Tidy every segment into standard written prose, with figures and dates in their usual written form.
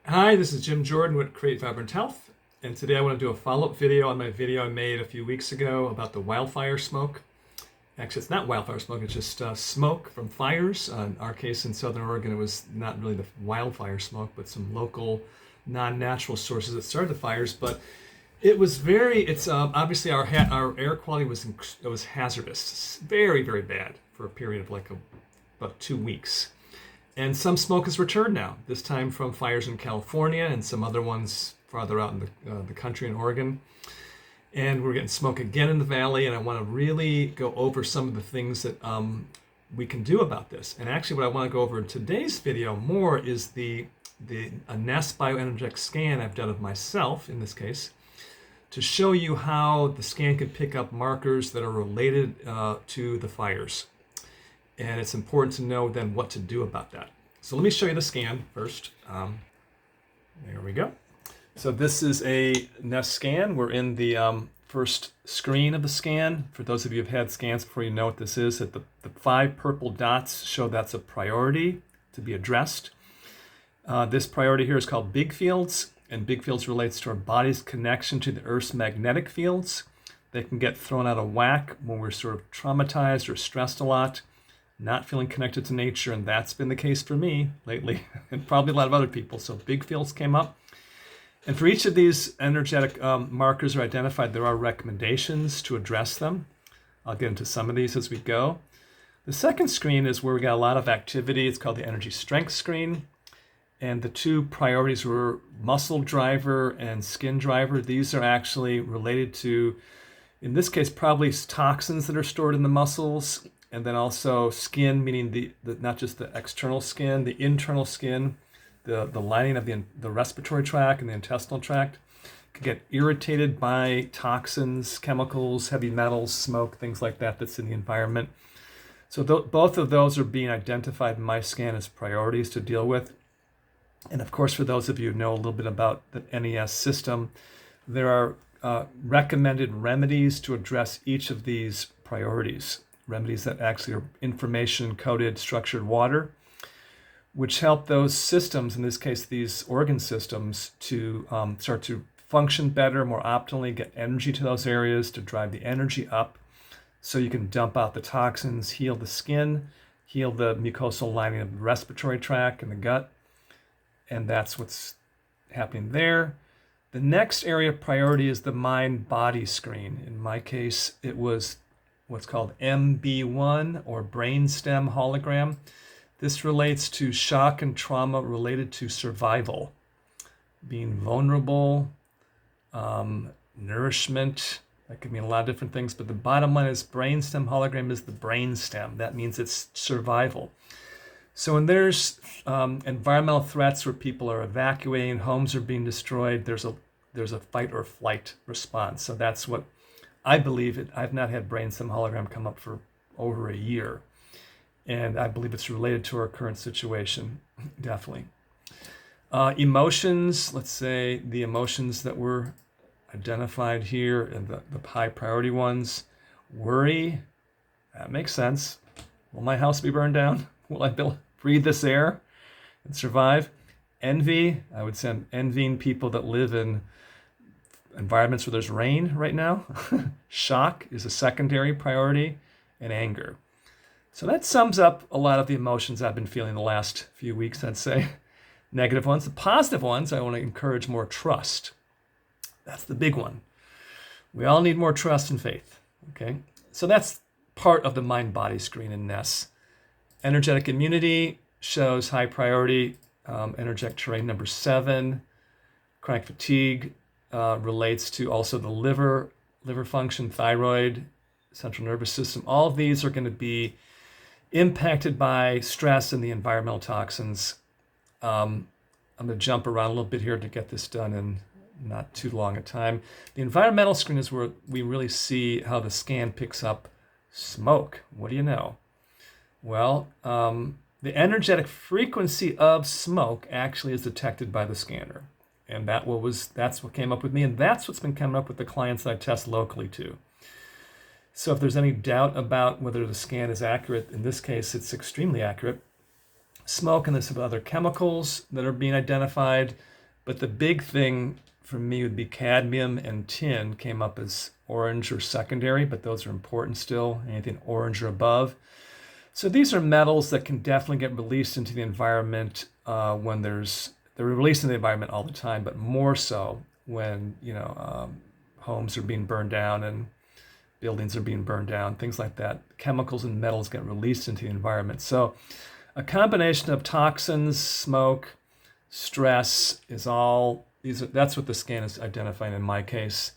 Hi, this is Jim Jordan with Create Vibrant Health, and today I want to do a follow-up video on my video I made a few weeks ago about the wildfire smoke. Actually, it's not wildfire smoke, it's just smoke from fires. In our case in Southern Oregon, it was not really the wildfire smoke, but some local non-natural sources that started the fires. But it's obviously our air quality was hazardous, very, very bad for a period of about 2 weeks. And some smoke has returned now, this time from fires in California and some other ones farther out in the country in Oregon. And we're getting smoke again in the valley, and I want to really go over some of the things that we can do about this. And actually what I want to go over in today's video more is a NES bioenergetic scan I've done of myself, in this case, to show you how the scan could pick up markers that are related to the fires. And it's important to know then what to do about that. So let me show you the scan first. There we go. So this is a NES scan. We're in the first screen of the scan. For those of you who've had scans before, you know what this is. That the 5 purple dots show that's a priority to be addressed. This priority here is called big fields, and big fields relates to our body's connection to the Earth's magnetic fields. They can get thrown out of whack when we're sort of traumatized or stressed a lot, not feeling connected to nature, and that's been the case for me lately, and probably a lot of other people. So big fields came up. And for each of these energetic markers are identified, there are recommendations to address them. I'll get into some of these as we go. The second screen is where we got a lot of activity. It's called the energy strength screen. And the 2 priorities were muscle driver and skin driver. These are actually related to, in this case, probably toxins that are stored in the muscles. And then also skin, meaning the not just the external skin, the internal skin, the lining of the respiratory tract and the intestinal tract can get irritated by toxins, chemicals, heavy metals, smoke, things like that that's in the environment. So both of those are being identified in my scan as priorities to deal with. And of course, for those of you who know a little bit about the NES system, there are recommended remedies to address each of these priorities. Remedies that actually are information-coded structured water, which help those systems, in this case these organ systems, to start to function better, more optimally, get energy to those areas, to drive the energy up so you can dump out the toxins, heal the skin, heal the mucosal lining of the respiratory tract and the gut. And that's what's happening there. The next area of priority is the mind-body screen. In my case, it was what's called MB1 or brainstem hologram. This relates to shock and trauma related to survival, being vulnerable, nourishment. That could mean a lot of different things, but the bottom line is brainstem hologram is the brainstem. That means it's survival. So when there's environmental threats where people are evacuating, homes are being destroyed, there's a fight or flight response. So that's what I believe it. I've not had brainstem hologram come up for over a year, and I believe it's related to our current situation, definitely. Emotions, let's say the emotions that were identified here and the high priority ones. Worry, that makes sense. Will my house be burned down? Will I breathe this air and survive? Envy, I would say I'm envying people that live in environments where there's rain right now. Shock is a secondary priority, and anger. So that sums up a lot of the emotions I've been feeling the last few weeks, I'd say. Negative ones. The positive ones, I want to encourage more trust. That's the big one. We all need more trust and faith. Okay, so that's part of the mind-body screen in NES. Energetic immunity shows high priority, energetic terrain number 7. Chronic fatigue relates to also the liver function, thyroid, central nervous system. All of these are going to be impacted by stress and the environmental toxins. I'm going to jump around a little bit here to get this done in not too long a time. The environmental screen is where we really see how the scan picks up smoke. What do you know? Well, the energetic frequency of smoke actually is detected by the scanner. And that's what came up with me, and that's what's been coming up with the clients that I test locally too. So if there's any doubt about whether the scan is accurate, in this case, it's extremely accurate. Smoke, and there's some other chemicals that are being identified But the big thing for me would be cadmium and tin came up as orange or secondary, but those are important still, anything orange or above. So these are metals that can definitely get released into the environment when they're released in the environment all the time, but more so when homes are being burned down and buildings are being burned down, things like that. Chemicals and metals get released into the environment. So a combination of toxins, smoke, stress is all that's what the scan is identifying in my case.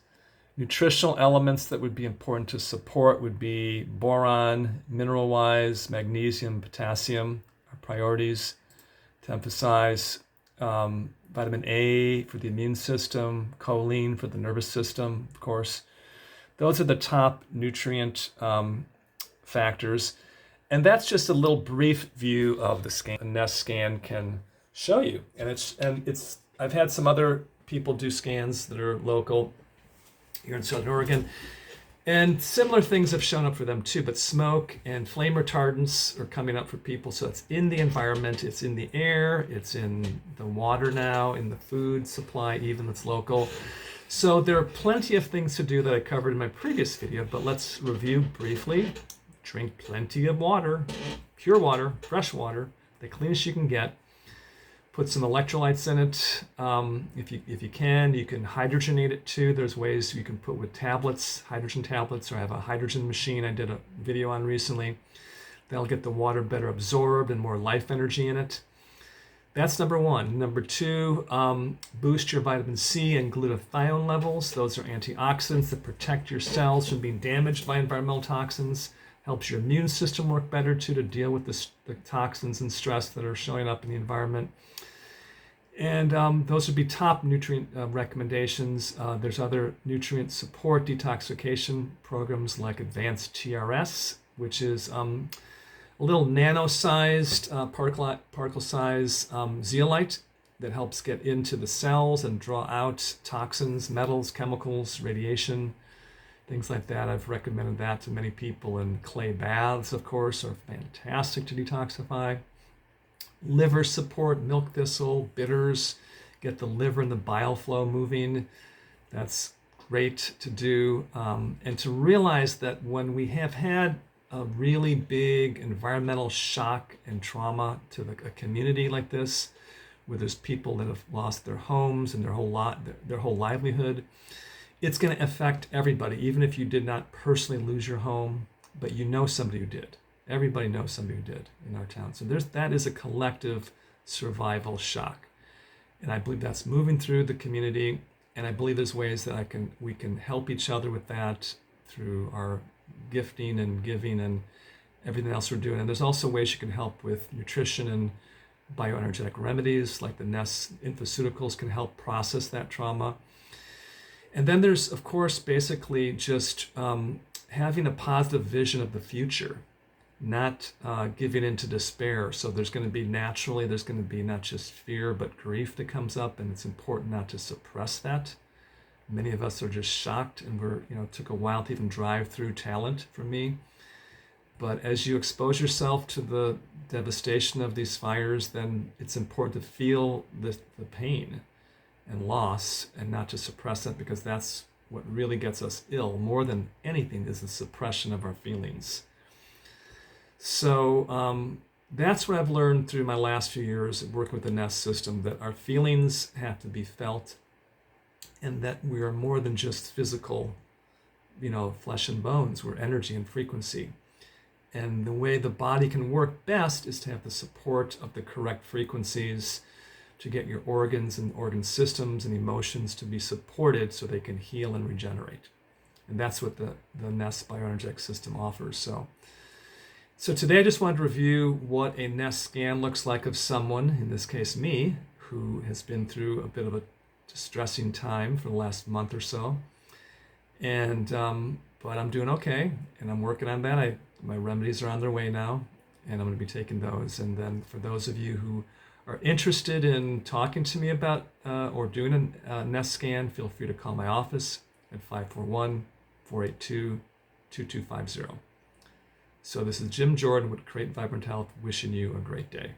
Nutritional elements that would be important to support would be boron, mineral-wise, magnesium, potassium are priorities to emphasize. Vitamin A for the immune system, choline for the nervous system, of course. Those are the top nutrient factors. And that's just a little brief view of the scan. The NEST scan can show you. And it's I've had some other people do scans that are local here in Southern Oregon, and similar things have shown up for them too, but smoke and flame retardants are coming up for people. So it's in the environment, it's in the air, it's in the water now, in the food supply even that's local. So there are plenty of things to do that I covered in my previous video, but let's review briefly. Drink plenty of water, pure water, fresh water, the cleanest you can get. Put some electrolytes in it. If you can hydrogenate it too. There's ways you can put with tablets, hydrogen tablets, or I have a hydrogen machine I did a video on recently. That'll get the water better absorbed and more life energy in it. That's number one. Number two, boost your vitamin C and glutathione levels. Those are antioxidants that protect your cells from being damaged by environmental toxins. Helps your immune system work better too to deal with the toxins and stress that are showing up in the environment. And those would be top nutrient recommendations. There's other nutrient support detoxification programs like Advanced TRS, which is a little nano-sized, particle size zeolite that helps get into the cells and draw out toxins, metals, chemicals, radiation, things like that. I've recommended that to many people. And clay baths, of course, are fantastic to detoxify. Liver support, milk thistle, bitters, get the liver and the bile flow moving. That's great to do. And to realize that when we have had a really big environmental shock and trauma to a community like this, where there's people that have lost their homes and their whole livelihood, it's going to affect everybody, even if you did not personally lose your home, but you know somebody who did. Everybody knows somebody who did in our town. So that is a collective survival shock. And I believe that's moving through the community. And I believe there's ways that we can help each other with that through our gifting and giving and everything else we're doing. And there's also ways you can help with nutrition and bioenergetic remedies, like the NEST infoceuticals can help process that trauma. And then there's, of course, basically just having a positive vision of the future, not giving into despair. So there's going to be not just fear, but grief that comes up, and it's important not to suppress that. Many of us are just shocked, and it took a while to even drive through talent for me. But as you expose yourself to the devastation of these fires, then it's important to feel the pain and loss and not to suppress it, because that's what really gets us ill more than anything, is the suppression of our feelings. So that's what I've learned through my last few years of working with the NEST system, that our feelings have to be felt, and that we are more than just physical, flesh and bones. We're energy and frequency. And the way the body can work best is to have the support of the correct frequencies, to get your organs and organ systems and emotions to be supported so they can heal and regenerate. And that's what the NEST bioenergetic system offers. So today I just wanted to review what a NEST scan looks like of someone, in this case me, who has been through a bit of a distressing time for the last month or so. And but I'm doing okay, and I'm working on that. My remedies are on their way now, and I'm going to be taking those. And then for those of you who are interested in talking to me about or doing a NEST scan, feel free to call my office at 541-482-2250. So this is Jim Jordan with Create Vibrant Health, wishing you a great day.